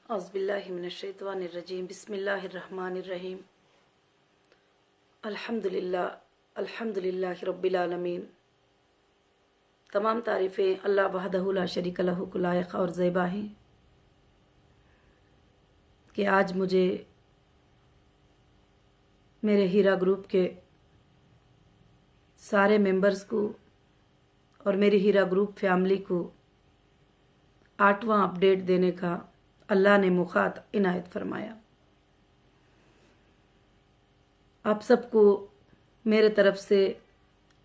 औज़ुबिल्लाहिमिनश्शैतानिर्रजीम बिस्मिल्लाहिर्रहमानिर्रहीम अल्हम्दुलिल्लाहि रब्बिल आलमीन। तमाम तारीफ़ें अल्लाह वहदहु ला शरीक लहू को लायक और ज़ेबा हैं कि आज मुझे मेरे हीरा ग्रुप के सारे मेंबर्स को और मेरी हीरा ग्रुप फैमिली को 8वां अपडेट देने का अल्लाह ने मौका इनायत फरमाया। आप सबको मेरे तरफ से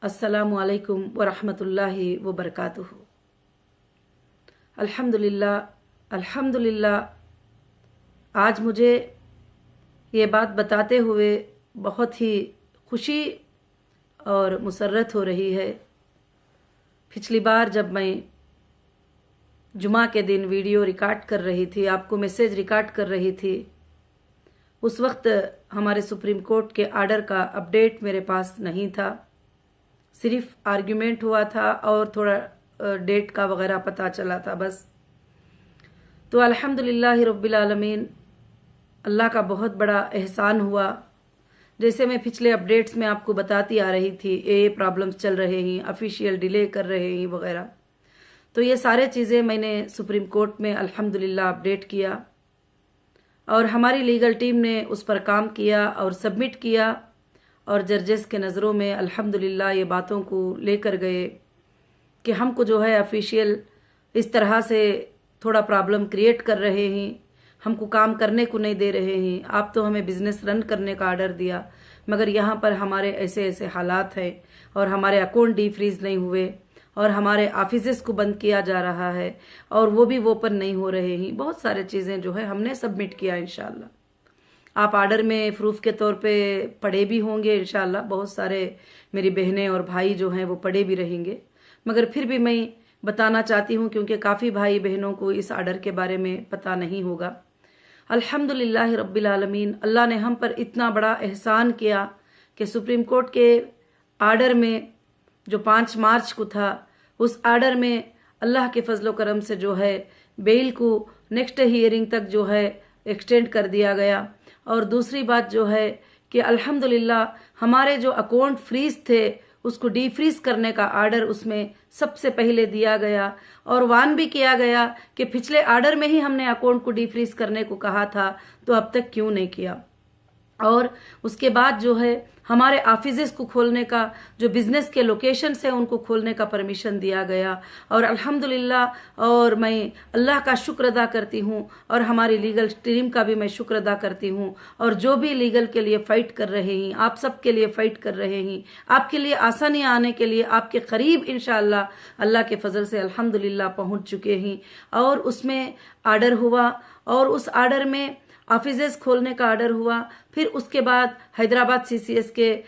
अस्सलामु अलैकुम व रहमतुल्लाहि व बरकातुहू। अल्हम्दुलिल्लाह आज मुझे ये बात बताते हुए बहुत ही खुशी और मुसर्रत हो रही है। पिछली बार जब मैं जुमा के दिन वीडियो रिकॉर्ड कर रही थी, आपको मैसेज रिकॉर्ड कर रही थी, उस वक्त हमारे सुप्रीम कोर्ट के आर्डर का अपडेट मेरे पास नहीं था। सिर्फ आर्ग्यूमेंट हुआ था और थोड़ा डेट का वगैरह पता चला था बस। तो अल्हम्दुलिल्लाहि रब्बिल आलमीन, अल्लाह का बहुत बड़ा एहसान हुआ। जैसे मैं पिछले अपडेट्स में आपको बताती आ रही थी, ये प्रॉब्लम्स चल रहे हैं, ऑफिशियल डिले कर रहे हैं वगैरह, तो ये सारे चीज़ें मैंने सुप्रीम कोर्ट में अल्हम्दुलिल्लाह अपडेट किया और हमारी लीगल टीम ने उस पर काम किया और सबमिट किया और जजेस के नज़रों में अल्हम्दुलिल्लाह ये बातों को लेकर गए कि हमको जो है ऑफिशियल इस तरह से थोड़ा प्रॉब्लम क्रिएट कर रहे हैं, हमको काम करने को नहीं दे रहे हैं। आप तो हमें बिजनेस रन करने का ऑर्डर दिया, मगर यहाँ पर हमारे ऐसे ऐसे हालात हैं और हमारे अकाउंट डीफ्रीज नहीं हुए और हमारे ऑफिसेस को बंद किया जा रहा है और वो भी ओपन नहीं हो रहे हैं। बहुत सारे चीज़ें जो है हमने सबमिट किया। इंशाल्लाह आप ऑर्डर में प्रूफ के तौर पे पढ़े भी होंगे। इंशाल्लाह बहुत सारे मेरी बहनें और भाई जो हैं वो पढ़े भी रहेंगे, मगर फिर भी मैं बताना चाहती हूँ क्योंकि काफ़ी भाई बहनों को इस ऑर्डर के बारे में पता नहीं होगा। अल्हम्दुलिल्लाह रब्बिल आलमीन, अल्लाह ने हम पर इतना बड़ा एहसान किया कि सुप्रीम कोर्ट के आर्डर में जो 5 मार्च को था, उस आर्डर में अल्लाह के फजलो करम से जो है बेल को नेक्स्ट हियरिंग तक जो है एक्सटेंड कर दिया गया। और दूसरी बात जो है कि अल्हम्दुलिल्लाह हमारे जो अकाउंट फ्रीज थे उसको डीफ्रीज करने का आर्डर उसमें सबसे पहले दिया गया और वार्न भी किया गया कि पिछले आर्डर में ही हमने अकाउंट को डीफ्रीज करने को कहा था, तो अब तक क्यों नहीं किया। और उसके बाद जो है हमारे ऑफिसेस को खोलने का, जो बिजनेस के लोकेशन है उनको खोलने का परमिशन दिया गया। और अल्हम्दुलिल्लाह, और मैं अल्लाह का शुक्र अदा करती हूँ और हमारी लीगल टीम का भी मैं शुक्र अदा करती हूँ। और जो भी लीगल के लिए फाइट कर रहे हैं, आप सब के लिए फाइट कर रहे हैं, आपके लिए आसानी आने के लिए आपके करीब इंशाअल्लाह अल्लाह के फजल से अल्हम्दुलिल्लाह पहुँच चुके हैं। और उसमें आर्डर हुआ और उस आर्डर में ऑफिसेस खोलने का आर्डर हुआ। फिर उसके बाद हैदराबाद सीसीएस के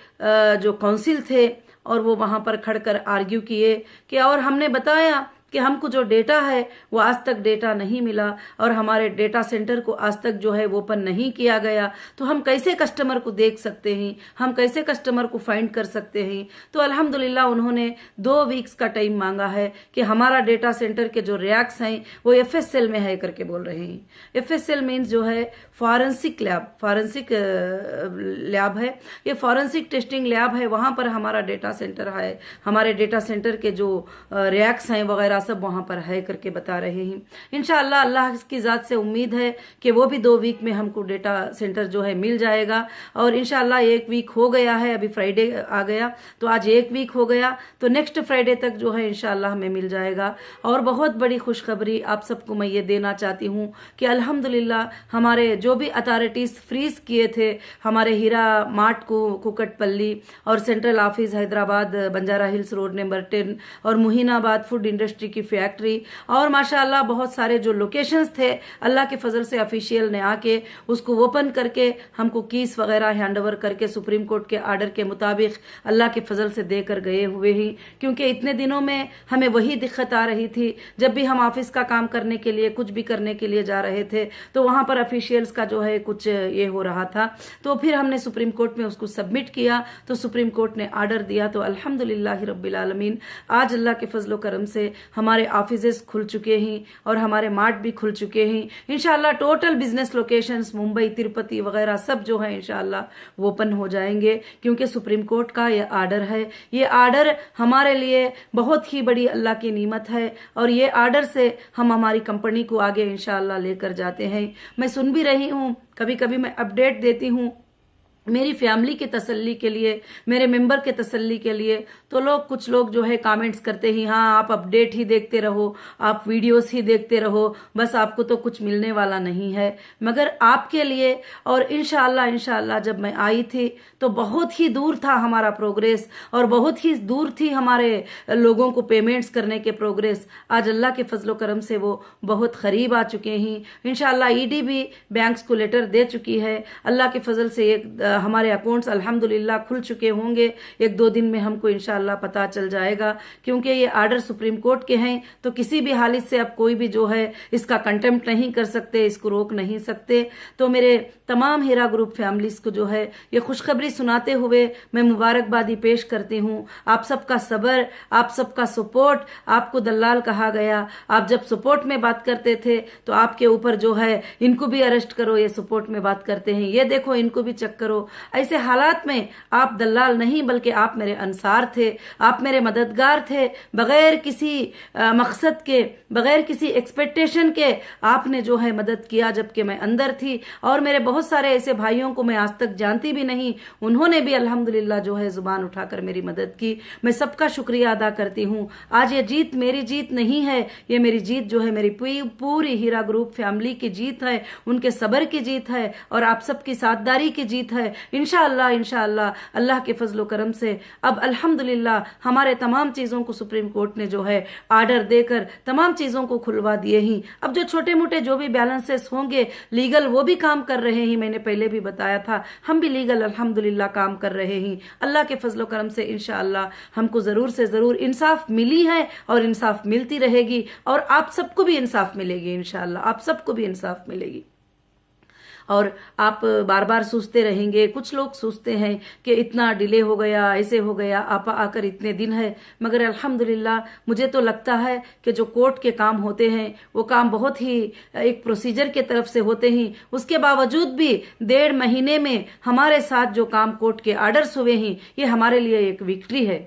जो काउंसिल थे और वो वहां पर खड़कर आर्ग्यू किए कि, और हमने बताया कि हमको जो डेटा है वो आज तक डेटा नहीं मिला और हमारे डेटा सेंटर को आज तक जो है वो ओपन नहीं किया गया, तो हम कैसे कस्टमर को देख सकते हैं, हम कैसे कस्टमर को फाइंड कर सकते हैं। तो अल्हम्दुलिल्लाह उन्होंने 2 वीक्स का टाइम मांगा है कि हमारा डेटा सेंटर के जो रैक्स हैं वो FSL में है करके बोल रहे हैं। FSL मीन्स जो है फॉरेंसिक लैब, फॉरेंसिक लैब है, ये फॉरेंसिक टेस्टिंग लैब है, वहां पर हमारा डेटा सेंटर है। हमारे डेटा सेंटर के जो रैक्स हैं वगैरह सब वहां पर है करके बता रहे हैं। इंशाअल्लाह अल्लाह की जात से उम्मीद है कि वो भी 2 वीक में हमको डेटा सेंटर जो है मिल जाएगा। और इंशाअल्लाह 1 वीक हो गया है, अभी फ्राइडे आ गया तो आज 1 वीक हो गया, तो नेक्स्ट फ्राइडे तक जो है इंशाअल्लाह हमें मिल जाएगा। और बहुत बड़ी खुशखबरी आप सबको मैं ये देना चाहती हूँ कि अल्हम्दुलिल्लाह हमारे जो भी अथॉरिटीज फ्रीज किए थे, हमारे हीरा मार्ट को कुकटपल्ली और central office Hyderabad Banjara hills road number 10 और मुहीनाबाद फूड इंडस्ट्री की फैक्ट्री और माशाअल्लाह बहुत सारे जो लोकेशंस थे, अल्लाह के फजल से ऑफिशियल ने आके उसको ओपन करके हमको कीस वगैरह हैंडओवर करके सुप्रीम कोर्ट के आर्डर के मुताबिक अल्लाह के फजल से देकर गए हुए ही। क्योंकि इतने दिनों में हमें वही दिक्कत आ रही थी, जब भी हम ऑफिस का काम करने के लिए कुछ भी करने के लिए जा रहे थे तो वहां पर ऑफिशियल्स का जो है कुछ ये हो रहा था। तो फिर हमने सुप्रीम कोर्ट में उसको सबमिट किया तो सुप्रीम कोर्ट ने आर्डर दिया। तो अल्हम्दुलिल्लाह रब्बिल आलमीन, आज अल्लाह के फजलो करम से हमारे ऑफिसेस खुल चुके हैं और हमारे मार्ट भी खुल चुके हैं। इंशाल्लाह total business locations Mumbai, Tirupati वगैरह सब जो है इंशाल्लाह वो ओपन हो जाएंगे, क्योंकि सुप्रीम कोर्ट का ये आर्डर है। ये आर्डर हमारे लिए बहुत ही बड़ी अल्लाह की नीमत है और ये आर्डर से हम हमारी कंपनी को आगे इंशाल्लाह लेकर जाते हैं। मैं सुन भी रही हूँ, कभी कभी मैं अपडेट देती हूँ मेरी फैमिली की तसल्ली के लिए, मेरे मेंबर के तसल्ली के लिए, तो कुछ लोग जो है कमेंट्स करते ही, हाँ आप अपडेट ही देखते रहो, आप वीडियोस ही देखते रहो, बस आपको तो कुछ मिलने वाला नहीं है। मगर आपके लिए, और इंशाल्लाह जब मैं आई थी तो बहुत ही दूर था हमारा प्रोग्रेस और बहुत ही दूर थी हमारे लोगों को पेमेंट्स करने के प्रोग्रेस। आज अल्लाह के फजलो करम से वो बहुत करीब आ चुके हैं। इंशाल्लाह ईडी भी बैंक्स को लेटर दे चुकी है। अल्लाह के फजल से एक हमारे अकाउंट्स अल्हम्दुलिल्लाह खुल चुके होंगे। 1-2 दिन में हमको इंशाल्लाह पता चल जाएगा, क्योंकि ये आर्डर सुप्रीम कोर्ट के हैं तो किसी भी हालत से अब कोई भी जो है इसका कंटेम्प्ट नहीं कर सकते, इसको रोक नहीं सकते। तो मेरे तमाम हीरा ग्रुप फैमिलीज को जो है ये खुशखबरी सुनाते हुए मैं मुबारकबादी पेश करती हूँ। आप सबका सब्र, आप सबका सपोर्ट। आपको दलाल कहा गया, आप जब सपोर्ट में बात करते थे तो आपके ऊपर जो है इनको भी अरेस्ट करो, ये सपोर्ट में बात करते हैं, ये देखो इनको भी चेक करो। ऐसे हालात में आप दलाल नहीं बल्कि आप मेरे अंसार थे, आप मेरे मददगार थे। बगैर किसी मकसद के, बगैर किसी एक्सपेक्टेशन के आपने जो है मदद किया जबकि मैं अंदर थी। और मेरे बहुत सारे ऐसे भाइयों को मैं आज तक जानती भी नहीं, उन्होंने भी अल्हम्दुलिल्लाह जो है जुबान उठाकर मेरी मदद की। मैं सबका शुक्रिया अदा करती हूँ। आज ये जीत मेरी जीत नहीं है, ये मेरी जीत जो है मेरी पूरी हीरा ग्रुप फैमिली की जीत है, उनके सब्र की जीत है और आप सबकी साथदारी की जीत है। इंशाअल्लाह अल्लाह के फजलो करम से अब अल्हम्दुलिल्लाह हमारे तमाम चीजों को सुप्रीम कोर्ट ने जो है आर्डर देकर तमाम चीजों को खुलवा दिए ही। अब जो छोटे मोटे जो भी बैलेंसेस होंगे लीगल, वो भी काम कर रहे हैं। मैंने पहले भी बताया था, हम भी लीगल अल्हम्दुलिल्लाह काम कर रहे हैं। अल्लाह के फजलो करम से इंशाअल्लाह हमको जरूर से जरूर इंसाफ मिली है और इंसाफ मिलती रहेगी और आप सबको भी इंसाफ मिलेगी। इंशाअल्लाह आप सबको भी इंसाफ मिलेगी। और आप बार बार सोचते रहेंगे, कुछ लोग सोचते हैं कि इतना डिले हो गया, ऐसे हो गया, आपा आकर इतने दिन है। मगर अल्हम्दुलिल्लाह मुझे तो लगता है कि जो कोर्ट के काम होते हैं वो काम बहुत ही एक प्रोसीजर के तरफ से होते हैं। उसके बावजूद भी 1.5 महीने में हमारे साथ जो काम कोर्ट के आर्डर्स हुए हैं, ये हमारे लिए एक विक्ट्री है,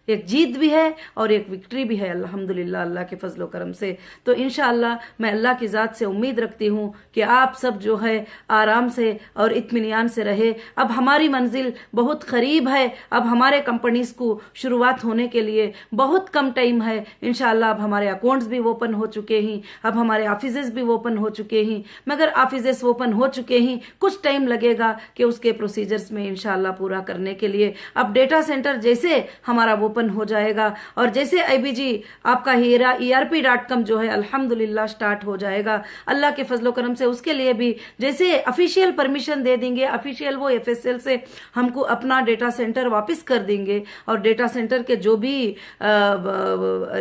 एक जीत भी है और एक विक्ट्री भी है अल्हम्दुलिल्लाह अल्लाह के फजलो करम से। तो इंशाअल्लाह मैं अल्लाह की ज़ात से उम्मीद रखती हूँ कि आप सब जो है आराम से और इत्मीनान से रहे। अब हमारी मंजिल बहुत करीब है, अब हमारे कंपनीज को शुरुआत होने के लिए बहुत कम टाइम है। इंशाअल्लाह अब हमारे अकाउंट्स भी ओपन हो चुके हैं, अब हमारे ऑफिसेस भी ओपन हो चुके हैं। मगर ऑफिसेस ओपन हो चुके हैं, कुछ टाइम लगेगा कि उसके प्रोसीजर्स में इंशाअल्लाह पूरा करने के लिए। अब डेटा सेंटर जैसे हमारा ओपन हो जाएगा और जैसे IBG आपका हीरा ERP.com जो है अल्हम्दुलिल्लाह स्टार्ट हो जाएगा अल्लाह के फजलो करम से, उसके लिए भी जैसे ऑफिशियल परमिशन दे देंगे, ऑफिशियल वो FSL से हमको अपना डेटा सेंटर वापस कर देंगे और डेटा सेंटर के जो भी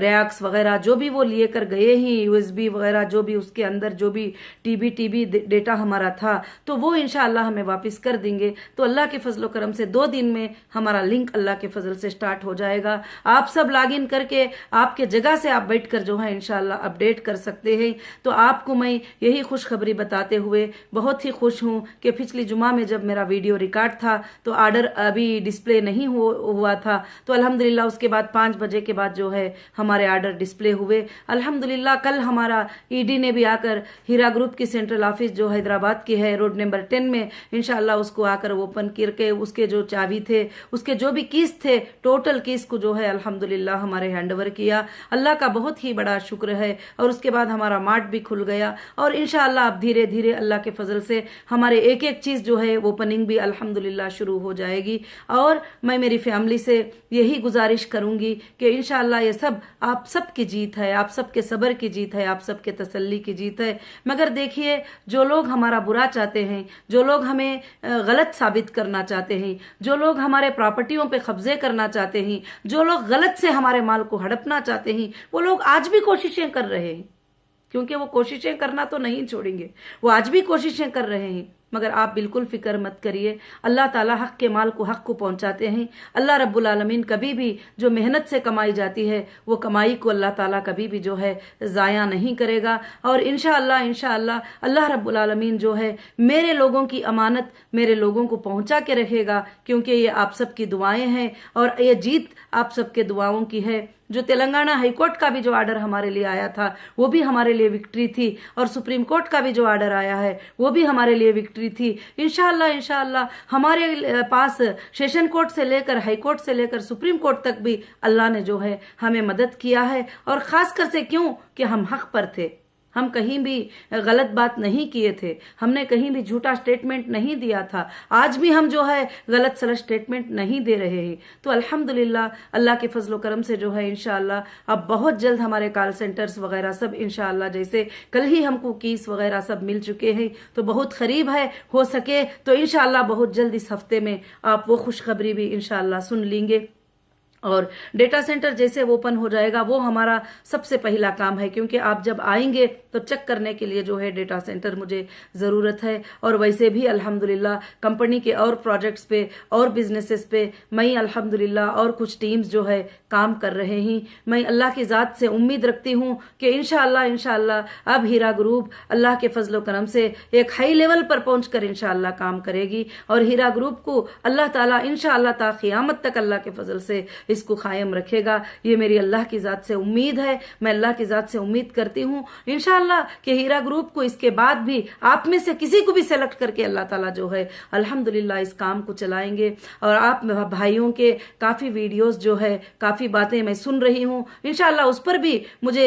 रैक्स वगैरह जो भी वो लिए कर गए ही, USB वगैरह जो भी उसके अंदर जो भी TB डेटा हमारा था, तो वो इंशाअल्लाह हमें वापस कर देंगे। तो अल्लाह के फजलो करम से 2 दिन में हमारा लिंक अल्लाह के फजल से स्टार्ट हो जाएगा। आप सब लॉगिन करके आपके जगह से आप बैठकर जो है इंशाअल्लाह अपडेट कर सकते हैं। तो आपको मैं यही खुशखबरी बताते हुए बहुत ही खुश हूं कि पिछली जुमा में जब मेरा वीडियो रिकॉर्ड था तो आर्डर अभी डिस्प्ले नहीं हुआ था, तो अल्हम्दुलिल्लाह उसके बाद 5 बजे के बाद जो है हमारे आर्डर डिस्प्ले हुए। अल्हम्दुलिल्लाह कल हमारा ED ने भी आकर हीरा ग्रुप की सेंट्रल ऑफिस जो हैदराबाद की है रोड नंबर 10 में इंशाअल्लाह उसको आकर ओपन करके उसके जो चाबी थे, उसके जो भी कीज थे, टोटल कीज को जो है अल्हम्दुलिल्लाह हमारे हैंडओवर किया। अल्लाह का बहुत ही बड़ा शुक्र है। और उसके बाद हमारा मार्ट भी खुल गया और इंशाअल्लाह अब धीरे धीरे अल्लाह के फजल से हमारे एक एक चीज जो है ओपनिंग भी अल्हम्दुलिल्लाह शुरू हो जाएगी। और मैं मेरी फैमिली से यही गुजारिश करूंगी कि इंशाअल्लाह ये सब आप सबकी जीत है, आप सबके सब्र की जीत है, आप सबके तसल्ली की जीत है। मगर देखिए, जो लोग हमारा बुरा चाहते हैं, जो लोग हमें गलत साबित करना चाहते हैं, जो लोग हमारे प्रॉपर्टियों पे कब्जे करना चाहते हैं, जो लोग गलत से हमारे माल को हड़पना चाहते हैं, वो लोग आज भी कोशिशें कर रहे हैं। क्योंकि वो कोशिशें करना तो नहीं छोड़ेंगे, वो आज भी कोशिशें कर रहे हैं। मगर आप बिल्कुल फिक्र मत करिए, अल्लाह ताला हक के माल को हक को पहुंचाते हैं। अल्लाह रब्बुल आलमीन कभी भी जो मेहनत से कमाई जाती है वो कमाई को अल्लाह ताला कभी भी जो है ज़ाया नहीं करेगा। और इंशाअल्लाह अल्लाह रब्बुल आलमीन जो है मेरे लोगों की अमानत मेरे लोगों को पहुंचा के रखेगा, क्योंकि ये आप सबकी दुआएं हैं और ये जीत आप सबके दुआओं की है। जो तेलंगाना हाईकोर्ट का भी जो ऑर्डर हमारे लिए आया था वो भी हमारे लिए विक्ट्री थी, और सुप्रीम कोर्ट का भी जो ऑर्डर आया है वो भी हमारे लिए विक्ट्री थी। इंशाअल्लाह हमारे पास सेशन कोर्ट से लेकर हाई कोर्ट से लेकर सुप्रीम कोर्ट तक भी अल्लाह ने जो है हमें मदद किया है। और खासकर से क्यों कि हम हक पर थे, हम कहीं भी गलत बात नहीं किए थे, हमने कहीं भी झूठा स्टेटमेंट नहीं दिया था, आज भी हम जो है गलत सलत स्टेटमेंट नहीं दे रहे हैं। तो अल्हम्दुलिल्लाह अल्लाह के फजलो करम से जो है इंशाअल्लाह अब बहुत जल्द हमारे कॉल सेंटर्स वगैरह सब इंशाअल्लाह, जैसे कल ही हमको कीस वगैरह सब मिल चुके हैं, तो बहुत करीब है, हो सके तो इंशाअल्लाह बहुत जल्द इस हफ्ते में आप वो खुशखबरी भी इंशाअल्लाह सुन लेंगे। और डेटा सेंटर जैसे ओपन हो जाएगा वो हमारा सबसे पहला काम है, क्योंकि आप जब आएंगे तो चेक करने के लिए जो है डेटा सेंटर मुझे ज़रूरत है। और वैसे भी अल्हम्दुलिल्लाह कंपनी के और प्रोजेक्ट्स पे और बिजनेसेस पे मैं अल्हम्दुलिल्लाह और कुछ टीम्स जो है काम कर रहे हैं। मैं अल्लाह की ज़ात से उम्मीद रखती हूँ कि इंशाअल्लाह अब हीरा ग्रुप अल्लाह के फजलो करम से एक हाई लेवल पर पहुँच कर इंशाअल्लाह काम करेगी, और हीरा ग्रुप को अल्लाह ताला इंशाअल्लाह ता क़ियामत तक अल्लाह के फजल से इसको कायम रखेगा। ये मेरी अल्लाह की ज़ात से उम्मीद है, मैं अल्लाह की ज़ात से उम्मीद करती हूँ इंशाअल्लाह कि हीरा ग्रुप को इसके बाद भी आप में से किसी को भी सेलेक्ट करके अल्लाह ताला जो है अल्हम्दुलिल्लाह इस काम को चलाएंगे। और आप भाइयों के काफ़ी वीडियोस जो है काफ़ी बातें मैं सुन रही हूँ, इंशाअल्लाह उस पर भी मुझे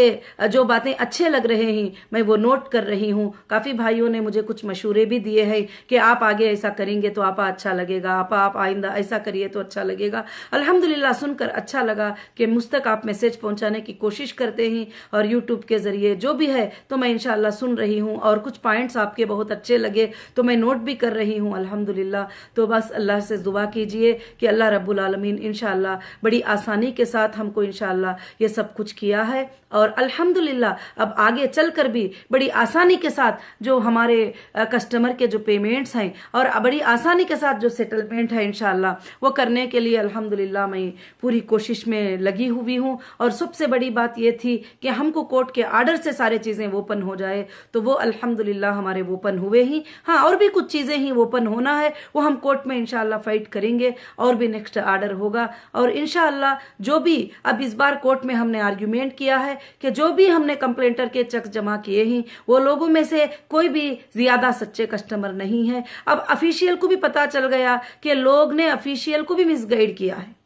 जो बातें अच्छे लग रहे हैं मैं वो नोट कर रही हूँ। काफ़ी भाइयों ने मुझे कुछ मशूरे भी दिए हैं कि आप आगे ऐसा करेंगे तो आपा अच्छा लगेगा, आप आइंदा ऐसा करिए तो अच्छा लगेगा। अल्हम्दुलिल्लाह सुनकर अच्छा लगा कि मुझ तक आप मैसेज पहुंचाने की कोशिश करते हैं, और यूट्यूब के जरिए जो भी है तो मैं इंशाअल्लाह सुन रही हूँ, और कुछ पॉइंट्स आपके बहुत अच्छे लगे तो मैं नोट भी कर रही हूँ अल्हम्दुलिल्लाह। तो बस अल्लाह से दुआ कीजिए कि अल्लाह रब्बुल आलमीन इंशाअल्लाह बड़ी आसानी के साथ हमको इंशाअल्लाह ये सब कुछ किया है, और अल्हम्दुलिल्लाह अब आगे चलकर भी बड़ी आसानी के साथ जो हमारे कस्टमर के जो पेमेंट्स हैं और बड़ी आसानी के साथ जो सेटलमेंट है इंशाअल्लाह वो करने के लिए अल्हम्दुलिल्लाह मैं पूरी कोशिश में लगी हुई हूँ। और सबसे बड़ी बात ये थी कि हमको कोर्ट के आर्डर से सारे चीज़ें ओपन हो जाए, तो वो अल्हम्दुलिल्लाह हमारे ओपन हुए ही। हाँ, और भी कुछ चीज़ें ही ओपन होना है, वो हम कोर्ट में इंशाअल्लाह फाइट करेंगे, और भी नेक्स्ट आर्डर होगा। और इंशाअल्लाह जो भी अब इस बार कोर्ट में हमने आर्ग्यूमेंट किया है कि जो भी हमने कंप्लेंटर के चेक जमा किए हैं वो लोगों में से कोई भी ज्यादा सच्चे कस्टमर नहीं है। अब ऑफिशियल को भी पता चल गया कि लोग ने ऑफिशियल को भी मिसगाइड किया है,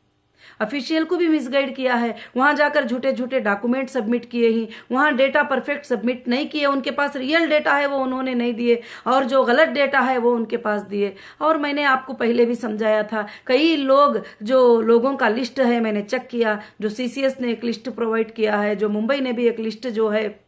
ऑफिशियल को भी मिसगाइड किया है, वहां जाकर झूठे झूठे डॉक्यूमेंट सबमिट किए ही, वहां डेटा परफेक्ट सबमिट नहीं किए, उनके पास रियल डेटा है वो उन्होंने नहीं दिए, और जो गलत डेटा है वो उनके पास दिए। और मैंने आपको पहले भी समझाया था, कई लोग जो लोगों का लिस्ट है मैंने चेक किया, जो सीसीएस ने एक लिस्ट प्रोवाइड किया है, जो मुंबई ने भी एक लिस्ट जो है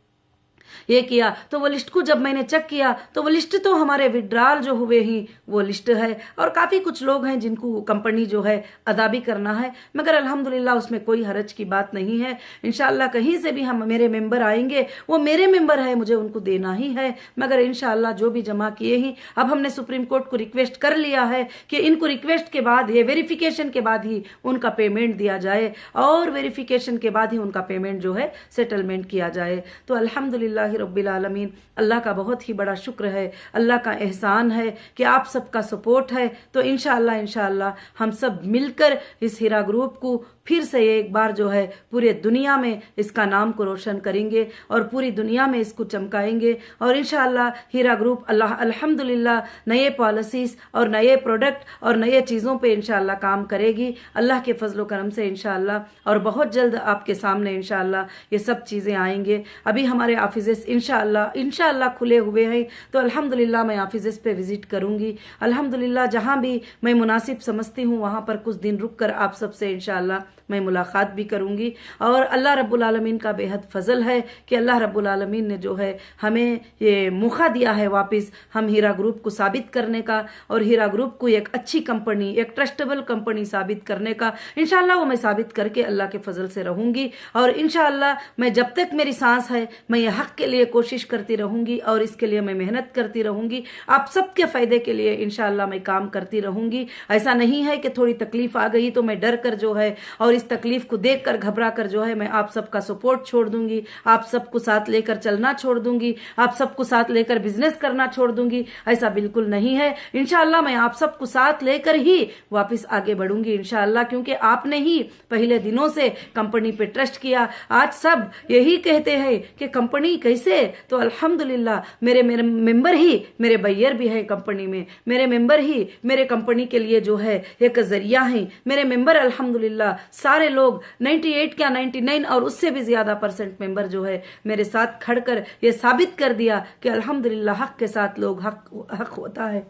ये किया, तो वो लिस्ट को जब मैंने चेक किया तो वो लिस्ट तो हमारे विड्रॉल जो हुए ही वो लिस्ट है, और काफ़ी कुछ लोग हैं जिनको कंपनी जो है अदा भी करना है, मगर अल्हम्दुलिल्लाह उसमें कोई हरज की बात नहीं है। इंशाअल्लाह कहीं से भी हम मेरे मेंबर आएंगे वो मेरे मेंबर है, मुझे उनको देना ही है, मगर इंशाअल्लाह जो भी जमा किए ही अब हमने सुप्रीम कोर्ट को रिक्वेस्ट कर लिया है कि इनको रिक्वेस्ट के बाद ये वेरिफिकेशन के बाद ही उनका पेमेंट दिया जाए, और वेरिफिकेशन के बाद ही उनका पेमेंट जो है सेटलमेंट किया जाए। तो अल्हम्दुलिल्लाह रब्बिल आलमीन, अल्लाह का बहुत ही बड़ा शुक्र है, अल्लाह का एहसान है कि आप सबका सपोर्ट है। तो इंशाअल्लाह हम सब मिलकर इस हीरा ग्रुप को फिर से एक बार जो है पूरे दुनिया में इसका नाम को रोशन करेंगे और पूरी दुनिया में इसको चमकाएंगे। और इंशाअल्लाह हीरा ग्रुप अल्हम्दुलिल्लाह नए पॉलिसीज और नए प्रोडक्ट और नए चीज़ों पे इंशाअल्लाह काम करेगी अल्लाह के फजलो करम से इंशाअल्लाह, और बहुत जल्द आपके सामने इंशाअल्लाह ये सब चीज़ें आएंगे। अभी हमारे ऑफिसेस इंशाअल्लाह खुले हुए हैं, तो अल्हम्दुलिल्लाह मैं ऑफिसेस पे विजिट करूंगी। अल्हम्दुलिल्लाह जहां भी मैं मुनासिब समझती हूँ वहां पर कुछ दिन रुक कर आप सबसे इंशाअल्लाह मैं मुलाकात भी करूंगी। और अल्लाह रब्बुल आलमीन का बेहद फजल है कि अल्लाह रब्बुल आलमीन ने जो है हमें ये मौका दिया है वापस हम हीरा ग्रुप को साबित करने का, और हीरा ग्रुप को एक अच्छी कंपनी, एक ट्रस्टेबल कंपनी साबित करने का। इंशाअल्लाह वो मैं साबित करके अल्लाह के फजल से रहूंगी, और इंशाअल्लाह मैं जब तक मेरी सांस है मैं ये हक के लिए कोशिश करती रहूंगी, और इसके लिए मैं मेहनत करती रहूंगी। आप सबके फायदे के लिए इंशाअल्लाह मैं काम करती रहूंगी। ऐसा नहीं है कि थोड़ी तकलीफ आ गई तो मैं डर कर जो है और इस तकलीफ को देखकर घबरा कर जो है मैं आप सबका सपोर्ट छोड़ दूंगी, आप सबको साथ लेकर चलना छोड़ दूंगी, आप सबको साथ लेकर बिजनेस करना छोड़ दूंगी। ऐसा बिल्कुल नहीं है। इंशाअल्लाह मैं आप सबको साथ लेकर ही वापस आगे बढ़ूंगी इंशाअल्लाह, क्योंकि आपने ही पहले दिनों से कंपनी पे ट्रस्ट किया। आज सब यही कहते हैं कि कंपनी कैसे, तो अल्हम्दुलिल्लाह मेरे मेंबर ही मेरे बैयर भी है कंपनी में, मेरे मेंबर ही मेरे कंपनी के लिए जो है एक जरिया है। मेरे मेंबर अल्हम्दुलिल्लाह सारे लोग 98 क्या 99 और उससे भी ज्यादा % मेंबर जो है मेरे साथ खड़कर ये साबित कर दिया कि अल्हम्दुलिल्लाह हक के साथ लोग हक होता है।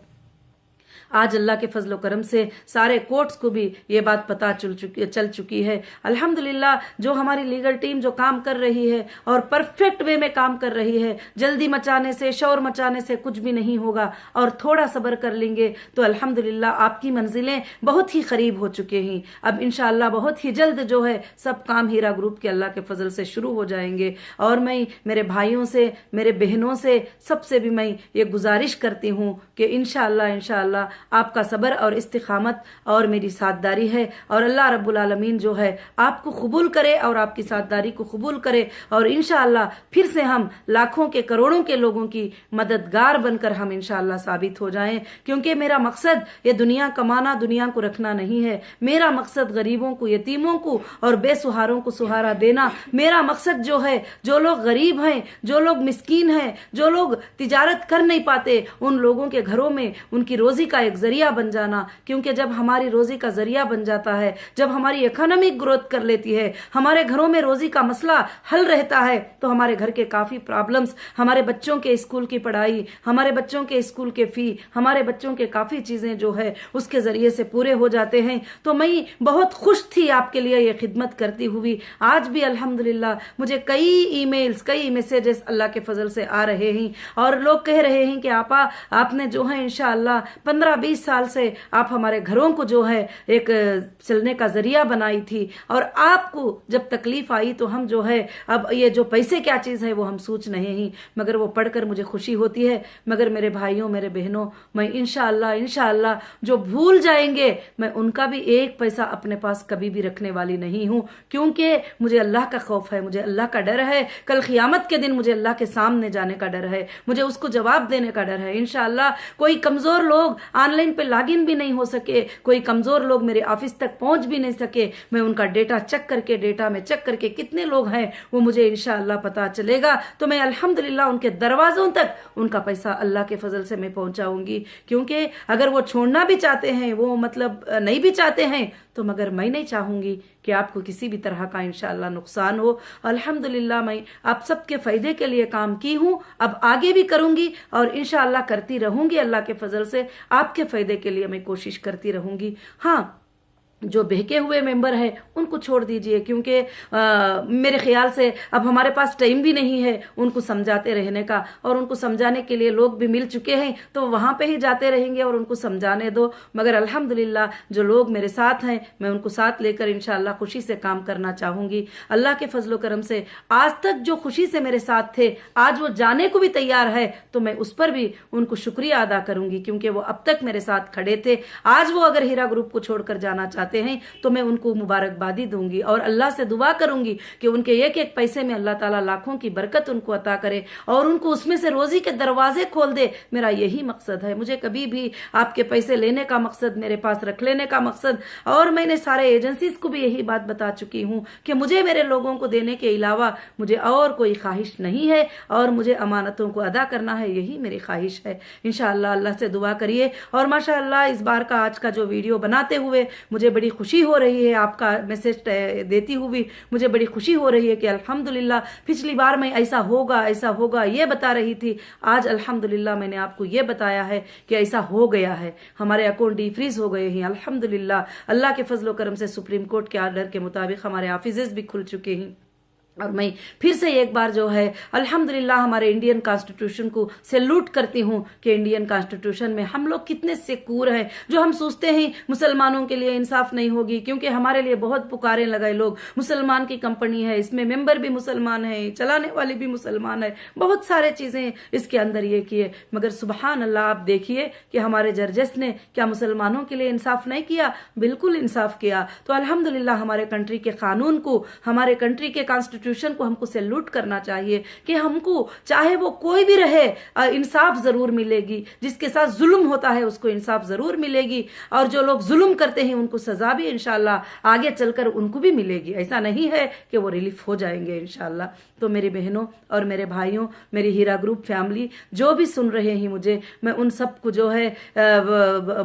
आज अल्लाह के फजल करम से सारे कोर्ट्स को भी ये बात पता चल चुकी है। अल्हम्दुलिल्लाह जो हमारी लीगल टीम जो काम कर रही है और परफेक्ट वे में काम कर रही है, जल्दी मचाने से, शोर मचाने से कुछ भी नहीं होगा, और थोड़ा सब्र कर लेंगे तो अल्हम्दुलिल्लाह आपकी मंजिलें बहुत ही करीब हो चुके हैं। अब इंशाअल्लाह बहुत ही जल्द जो है सब काम हीरा ग्रुप के अल्लाह के फजल से शुरू हो जाएंगे। और मैं मेरे भाइयों से, मेरे बहनों से, सबसे भी मैं ये गुजारिश करती हूँ कि इंशाअल्लाह आपका सब्र और इस्तिकामत और मेरी साथदारी है, और अल्लाह रब्बुल आलमीन जो है आपको कबूल करे और आपकी साथदारी को कबूल करे, और इंशाअल्लाह फिर से हम लाखों के करोड़ों के लोगों की मददगार बनकर हम इंशाअल्लाह साबित हो जाएं। क्योंकि मेरा मकसद ये दुनिया कमाना, दुनिया को रखना नहीं है। मेरा मकसद गरीबों को, यतीमों को और बेसहारों को सहारा देना। मेरा मकसद जो है, जो लोग गरीब हैं, जो लोग मिस्कीन हैं, जो लोग तिजारत कर नहीं पाते, उन लोगों के घरों में उनकी रोजी का एक जरिया बन जाना। क्योंकि जब हमारी रोजी का जरिया बन जाता है, जब हमारी इकोनॉमिक ग्रोथ कर लेती है, हमारे घरों में रोजी का मसला हल रहता है, तो हमारे घर के काफी प्रॉब्लम्स, हमारे बच्चों के स्कूल की पढ़ाई, हमारे बच्चों के स्कूल के फी, हमारे बच्चों के काफी चीजें जो है उसके जरिए से पूरे हो जाते हैं। तो मैं बहुत खुश थी आपके लिए ये खिदमत करती हुई। आज भी अल्हम्दुलिल्लाह मुझे कई ईमेल्स, कई मैसेजेस अल्लाह के फजल से आ रहे हैं, और लोग कह रहे हैं कि आपा आपने जो है इंशाअल्लाह 15-20 साल से आप हमारे घरों को जो है एक चलने का जरिया बनाई थी, और आपको जब तकलीफ आई तो हम जो है अब ये जो पैसे क्या चीज है वो हम सोच नहीं ही, मगर वो पढ़कर मुझे खुशी होती है। मगर मेरे भाइयों, मेरे बहनों, मैं इंशाअल्लाह जो भूल जाएंगे मैं उनका भी एक पैसा अपने पास कभी भी रखने वाली नहीं हूं, क्योंकि मुझे अल्लाह का खौफ है, मुझे अल्लाह का डर है। कल क़ियामत के दिन मुझे अल्लाह के सामने जाने का डर है, मुझे उसको जवाब देने का डर है। इंशाअल्लाह कोई कमजोर लोग ऑनलाइन पे लॉगिन भी नहीं हो सके, कोई कमजोर लोग मेरे ऑफिस तक पहुंच भी नहीं सके, मैं उनका डेटा चेक करके कितने लोग हैं वो मुझे इंशाअल्लाह पता चलेगा। तो मैं अल्हम्दुलिल्लाह उनके दरवाजों तक उनका पैसा अल्लाह के फजल से मैं पहुंचाऊंगी। क्योंकि अगर वो छोड़ना भी चाहते हैं, वो मतलब नहीं भी चाहते हैं, तो मगर मैं नहीं चाहूंगी कि आपको किसी भी तरह का इंशाअल्लाह नुकसान हो। अल्हम्दुलिल्लाह मैं आप सबके फायदे के लिए काम की हूं, अब आगे भी करूंगी और इंशाअल्लाह करती रहूंगी। अल्लाह के फजल से आपके फायदे के लिए मैं कोशिश करती रहूंगी। हाँ, जो बहके हुए मेंबर हैं उनको छोड़ दीजिए, क्योंकि मेरे ख्याल से अब हमारे पास टाइम भी नहीं है उनको समझाते रहने का, और उनको समझाने के लिए लोग भी मिल चुके हैं, तो वहां पे ही जाते रहेंगे और उनको समझाने दो। मगर अल्हम्दुलिल्लाह जो लोग मेरे साथ हैं मैं उनको साथ लेकर इंशाअल्लाह खुशी से काम करना चाहूंगी। अल्लाह के फजलो करम से आज तक जो खुशी से मेरे साथ थे, आज वो जाने को भी तैयार है, तो मैं उस पर भी उनको शुक्रिया अदा करूंगी, क्योंकि वो अब तक मेरे साथ खड़े थे। आज वो अगर हीरा ग्रुप को छोड़कर जाना चाहते हैं तो मैं उनको मुबारकबादी दूंगी और अल्लाह से दुआ करूंगी कि उनके एक एक पैसे में अल्लाह ताला लाखों की बरकत उनको अता करे और उनको उसमें से रोजी के दरवाजे खोल दे। मेरा यही मकसद है। मुझे कभी भी आपके पैसे लेने का मकसद, मेरे पास रख लेने का मकसद, और मैंने सारे एजेंसीज को भी यही बात बता चुकी हूं कि मुझे मेरे लोगों को देने के अलावा मुझे और कोई ख्वाहिश नहीं है, और मुझे अमानतों को अदा करना है, यही मेरी ख्वाहिश है। इंशाअल्लाह अल्लाह से दुआ करिए। और माशाअल्लाह इस बार का आज का जो वीडियो बनाते हुए मुझे बड़ी खुशी हो रही है, आपका मैसेज देती हुई मुझे बड़ी खुशी हो रही है कि अल्हम्दुलिल्लाह पिछली बार मैं ऐसा होगा ये बता रही थी, आज अल्हम्दुलिल्लाह मैंने आपको ये बताया है कि ऐसा हो गया है, हमारे अकाउंट डीफ्रीज हो गए हैं अल्हम्दुलिल्लाह। अल्लाह के फजलो करम से सुप्रीम कोर्ट के आर्डर के मुताबिक हमारे ऑफिसेज भी खुल चुके हैं। और मैं फिर से एक बार जो है अल्हम्दुलिल्लाह हमारे इंडियन कॉन्स्टिट्यूशन को सैल्यूट करती हूँ कि इंडियन कॉन्स्टिट्यूशन में हम लोग कितने सिक्योर हैं। जो हम सोचते हैं मुसलमानों के लिए इंसाफ नहीं होगी, क्योंकि हमारे लिए बहुत पुकारे लगाए लोग, मुसलमान की कंपनी है, इसमें मेंबर भी मुसलमान है, चलाने वाले भी मुसलमान है, बहुत सारे चीजें इसके अंदर ये किए, मगर सुबहान अल्लाह आप देखिए कि हमारे जर्जेस ने क्या मुसलमानों के लिए इंसाफ नहीं किया? बिल्कुल इंसाफ किया। तो अल्हम्दुलिल्लाह हमारे कंट्री के कानून को, हमारे कंट्री के कॉन्स्टिट्यूशन को हमको सैल्यूट करना चाहिए कि हमको चाहे वो कोई भी रहे इंसाफ जरूर मिलेगी, जिसके साथ जुल्म होता है उसको इंसाफ जरूर मिलेगी, और जो लोग जुल्म करते हैं उनको सजा भी इंशाल्लाह आगे चलकर उनको भी मिलेगी। ऐसा नहीं है कि वो रिलीफ हो जाएंगे इंशाल्लाह। तो मेरी बहनों और मेरे भाइयों, मेरी हीरा ग्रुप फैमिली जो भी सुन रहे हैं मुझे, मैं उन सबको जो है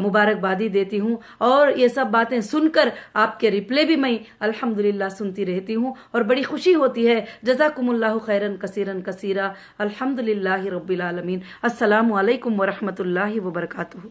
मुबारकबादी देती हूँ, और ये सब बातें सुनकर आपके रिप्ले भी मैं अल्हम्दुलिल्लाह सुनती रहती हूँ और बड़ी खुशी होती है। जज़ाकुमुल्लाहु खैरन कसीरन कसीरा। अल्हम्दुलिल्लाहि रब्बिल आलमीन। अस्सलामु अलैकुम व रहमतुल्लाहि व बरकातुहू।